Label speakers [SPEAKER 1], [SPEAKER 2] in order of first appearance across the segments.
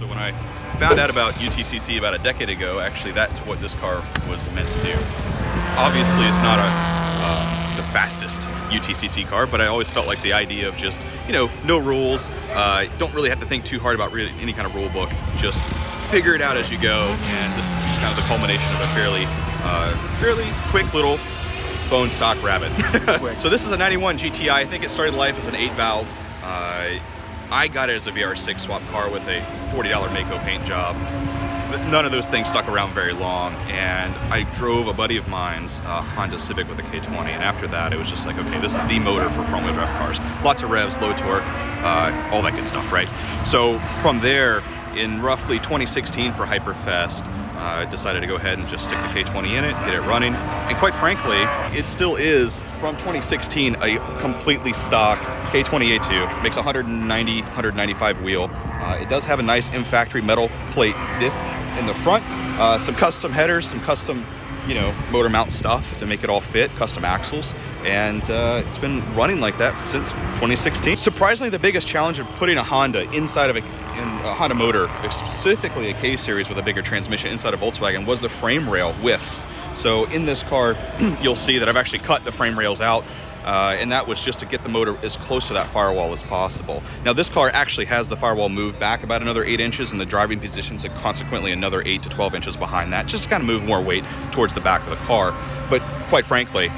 [SPEAKER 1] So when I found out about UTCC about a decade ago, actually that's what this car was meant to do. Obviously it's not the fastest UTCC car, but I always felt like the idea of just, you know, no rules, don't really have to think too hard about really any kind of rule book, just figure it out as you go, and this is kind of the culmination of a fairly quick little bone stock rabbit. So this is a 91 GTI. I think it started life as an 8-valve. I got it as a VR6 swap car with a $40 Mako paint job. But none of those things stuck around very long, and I drove a buddy of mine's Honda Civic with a K20, and after that it was just like, okay, this is the motor for front-wheel drive cars. Lots of revs, low torque, all that good stuff, right? So from there, in roughly 2016 for Hyperfest, decided to go ahead and just stick the K20 in it, get it running, and quite frankly, it still is, from 2016, a completely stock K20 A2. Makes 190, 195 wheel. It does have a nice in-factory metal plate diff in the front, some custom headers, some custom, you know, motor mount stuff to make it all fit, custom axles, and it's been running like that since 2016. Surprisingly, the biggest challenge of putting a Honda inside of a Honda motor, specifically a K-Series with a bigger transmission inside a Volkswagen, was the frame rail widths. So in this car, you'll see that I've actually cut the frame rails out, and that was just to get the motor as close to that firewall as possible. Now this car actually has the firewall moved back about another 8 inches, and the driving positions and consequently another 8 to 12 inches behind that, just to kind of move more weight towards the back of the car. But quite frankly,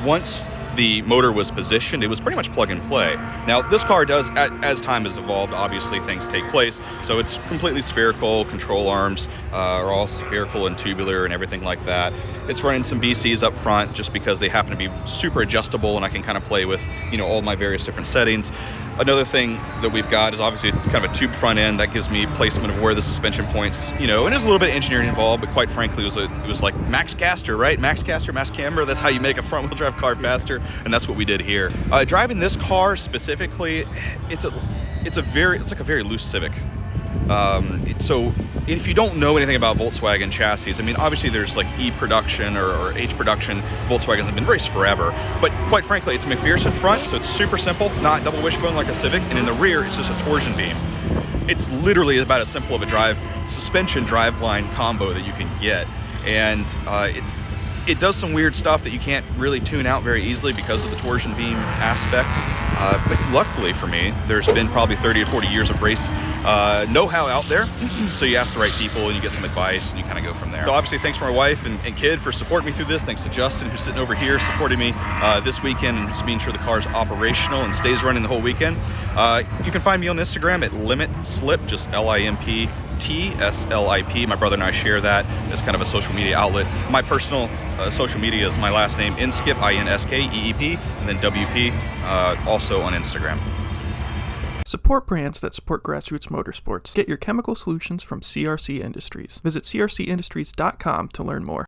[SPEAKER 1] once the motor was positioned, it was pretty much plug and play. Now this car does, as time has evolved, obviously things take place, so it's completely spherical. Control arms are all spherical and tubular and everything like that. It's running some BCs up front just because they happen to be super adjustable and I can kind of play with, you know, all my various different settings. Another thing that we've got is obviously kind of a tube front end that gives me placement of where the suspension points, you know, and there's a little bit of engineering involved, but quite frankly it was like max caster, right? Max caster, max camber, that's how you make a front wheel drive car faster, and that's what we did here. Driving this car specifically, it's like a very loose Civic. So if you don't know anything about Volkswagen chassis, I mean, obviously there's like E production or H production. Volkswagens have been raced forever, but quite frankly, it's a McPherson front, so it's super simple, not double wishbone like a Civic, and in the rear, it's just a torsion beam. It's literally about as simple of a suspension driveline combo that you can get, and it does some weird stuff that you can't really tune out very easily because of the torsion beam aspect. But luckily for me, there's been probably 30 or 40 years of race know-how out there. So you ask the right people and you get some advice and you kind of go from there. So obviously thanks to my wife and kid for supporting me through this. Thanks to Justin, who's sitting over here supporting me this weekend and just being sure the car's operational and stays running the whole weekend. You can find me on Instagram at Limit Slip, just LIMPTSLIP. My brother and I share that as kind of a social media outlet. My personal social media is my last name, Inskip, INSKEEP, and then WP, also on Instagram.
[SPEAKER 2] Support brands that support grassroots motorsports. Get your chemical solutions from CRC Industries. Visit crcindustries.com to learn more.